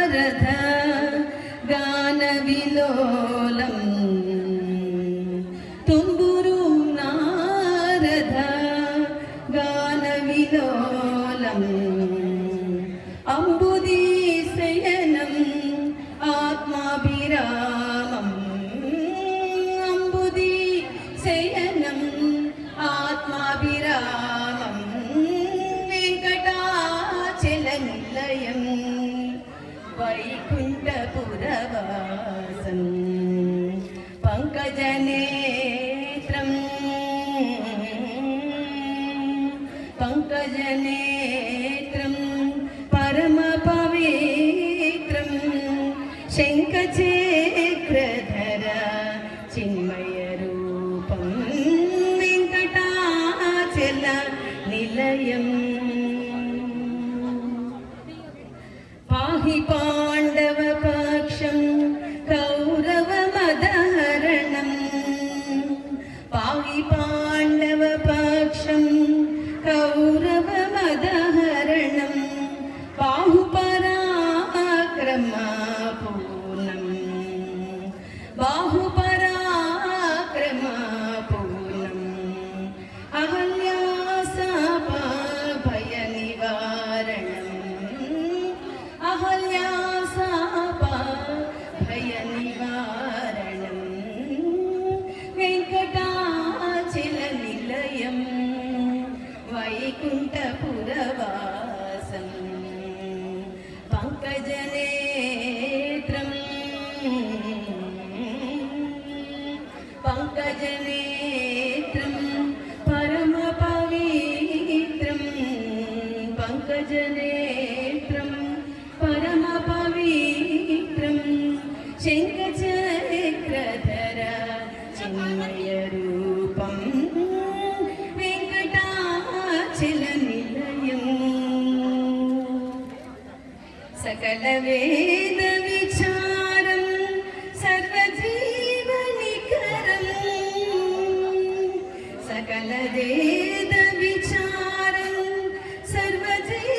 नारद गानविलोलं तुम्बुरु नारद गानविलोलम् अम्बुदीशयनं आत्माभिरामम् अम्बुदीशयनं आत्माभिरामं वेङ्कटाचलनिलयं वैकुण्ठपुरवासं पङ्कजनेत्रं पङ्कजनेत्रं परमपवित्रं शङ्खचक्रधर चिन्मयरूपं वेङ्कटाचलनिलयम् पाहि पाण्डवपक्षं कौरवमदहरणं पाहि पाण्डवपक्षं कौरवमदहरणं बाहुपराक्रमपूर्णं बाहुपराक्रमपूर्णम् अहल्यासापभयनिवारणम् अहल्यासापभयनिवारणं वेङ्कटाचलनिलयं वैकुण्ठपुरवासं पङ्कजनेत्रं पङ्कजनेत्रं परमपवित्रं पङ्कजनेत्रं परमपवित्रं शङ्खचक्रधर चिन्मयरूपं वेङ्कटाचलनिलयम् सकलवेदविचारं सर्वजीवनिकरं सकलवेदविचारं सर्वजीवनिकरं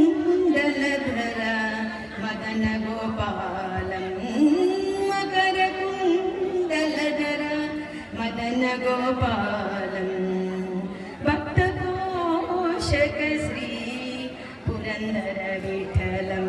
मकरकुण्डलधर मदनगोपालं मकरकुण्डलधर मदनगोपालं भक्तपोषक श्री पुरन्दरविठलं